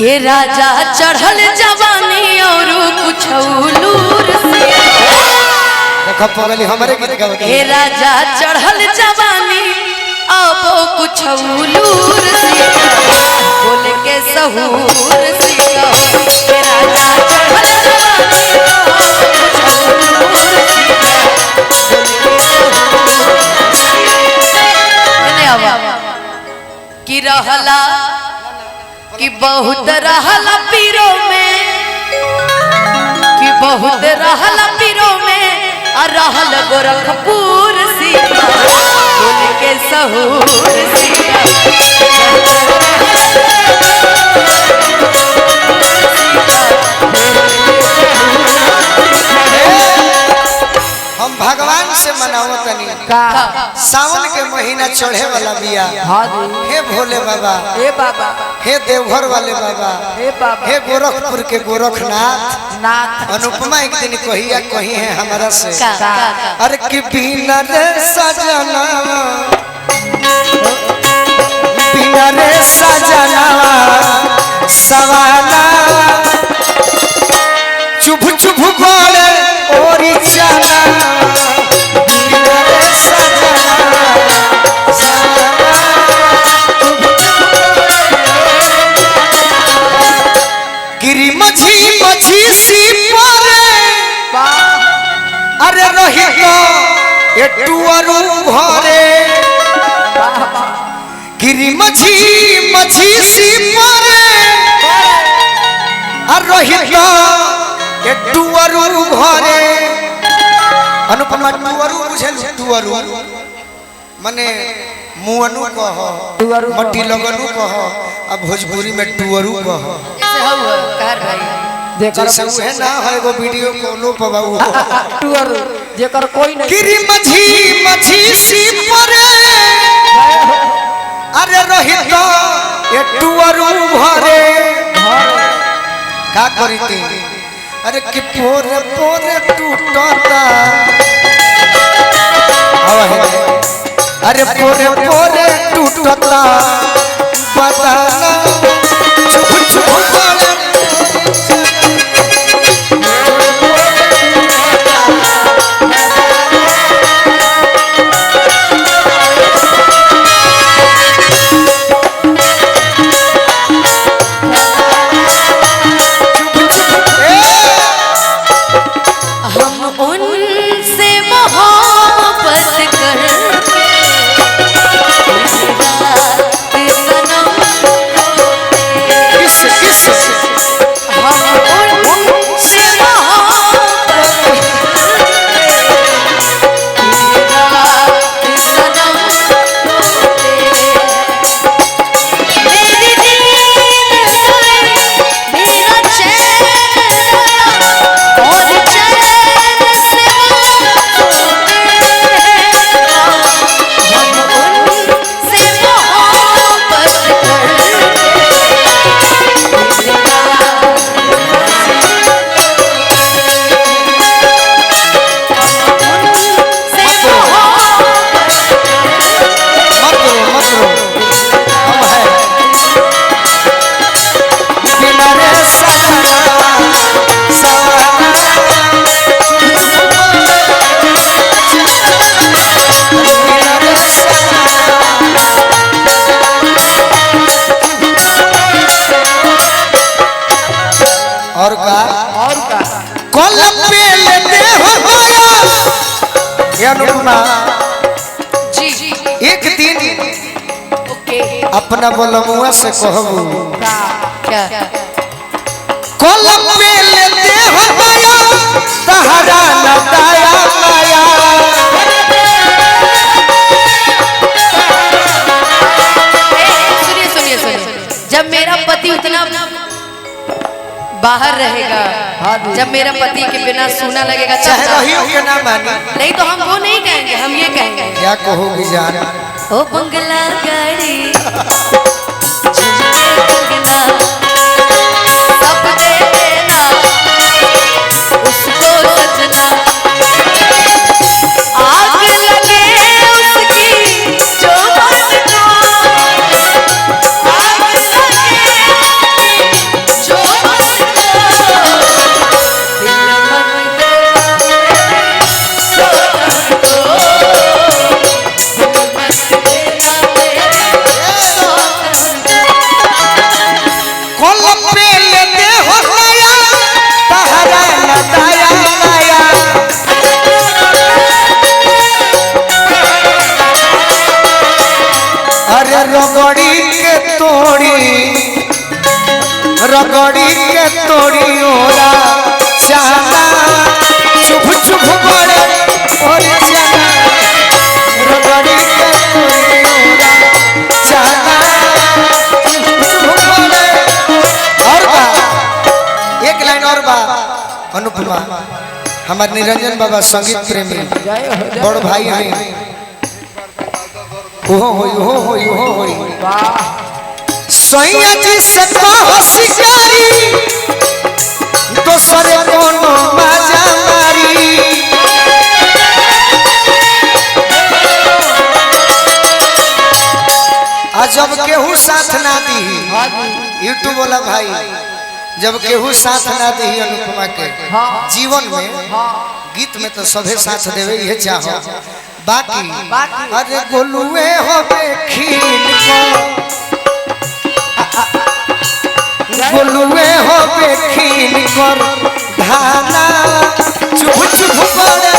ये राजा चढ़ल जवानी और कुछ लूर से देखो पगली हमारे गीत गावत ये राजा चढ़ल जवानी अब कुछ लूर से बोल के सहूर से ये राजा चढ़ल जवानी कि रहला कि बहुत रहला पीरो में कि बहुत रहला पीरो में और रहल गोरखपुर सीता बोल के सहूर सीता हम भगवान से मनावत तनी सावन के महीना चढ़े वाला बिया हे भोले बाबा हे बाबा हे देवघर वाले बाबा हे बाबा हे गोरखपुर के गोरखनाथ नाथ अनुपमा एक दिन कहिया कही है हमारा से का अरे कि बिना रे सजना बिना रे सजना सवाना चुभ चुभ बोले ओरी चना बिना रे सजना सवाना गिरी मझी मझी सी परे अरे रही तो एटुअरु घरे गिरी मझी मझी सी परे अरे रही तो एटुअरु घरे अनुपमा टुअरु बुझल टुअरु माने मुअनु कह मट्टी लगनु कह अब भोजपुरी में टुअरु कह ऐसे हो कहर भाई जैसे है ना है वो वीडियो कोनो पबाऊ टूर जेकर कोई नहीं गिरी मझी मझी सी परे अरे रही तो ये टुअरु घरे का करीती अरे कि पोरे पोरे टूटता अरे पोरे पोरे टूटता बताना चुप चुप बोले और का कल पे लेते हो अनुपमा जी एक दिन ओके अपना बोलमुआ से कहबू क्या कल पे लेते हो तहरा लताया माया सुनिए सुनिए सुनिए जब मेरा पति उतना बाहर रहेगा जब मेरा पति के बिना सूना लगेगा चाहे रहियो के ना मानी नहीं तो हम वो नहीं कहेंगे हम ये कहेंगे क्या कहोगी जान ओ बंगला गाड़ी कंगना सब दे देना उसको सजना आग लगे उसकी जो मन को आग लगे रगड़ी के तोड़ी ओरा चाहना चुप चुप बड़े और जाना रगड़ी के तोड़ी ओरा चाहना चुप चुप बड़े। और बा एक लाइन और बा अनुपमा हमारे निरंजन बाबा संगीत प्रेमी बड़ भाई हैं ओहो होई सैया जी से कहो शिकारी दोसरे कोनो मजा मारी जब केहू साथ ना दी यूट्यूब वाला भाई जब केहू साथ ना दी अनुपमा के जीवन में गीत में तो सभे साथ देवे ये चाहो बाकी अरे गोलुए हो बेखीन गोलुए हो बेखीन कर धाना चुप चुप करे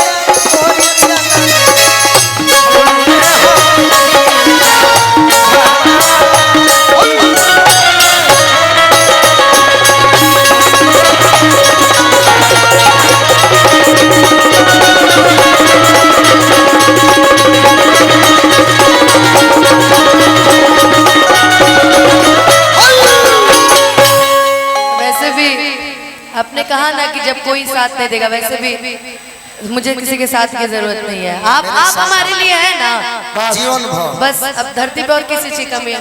आपने कहा ना कि जब कोई साथ नहीं देगा, वैसे भी मुझे किसी के साथ की जरूरत नहीं है। आप हमारे लिए है ना जीवन भर। बस अब धरती पर और किसी चीज कमी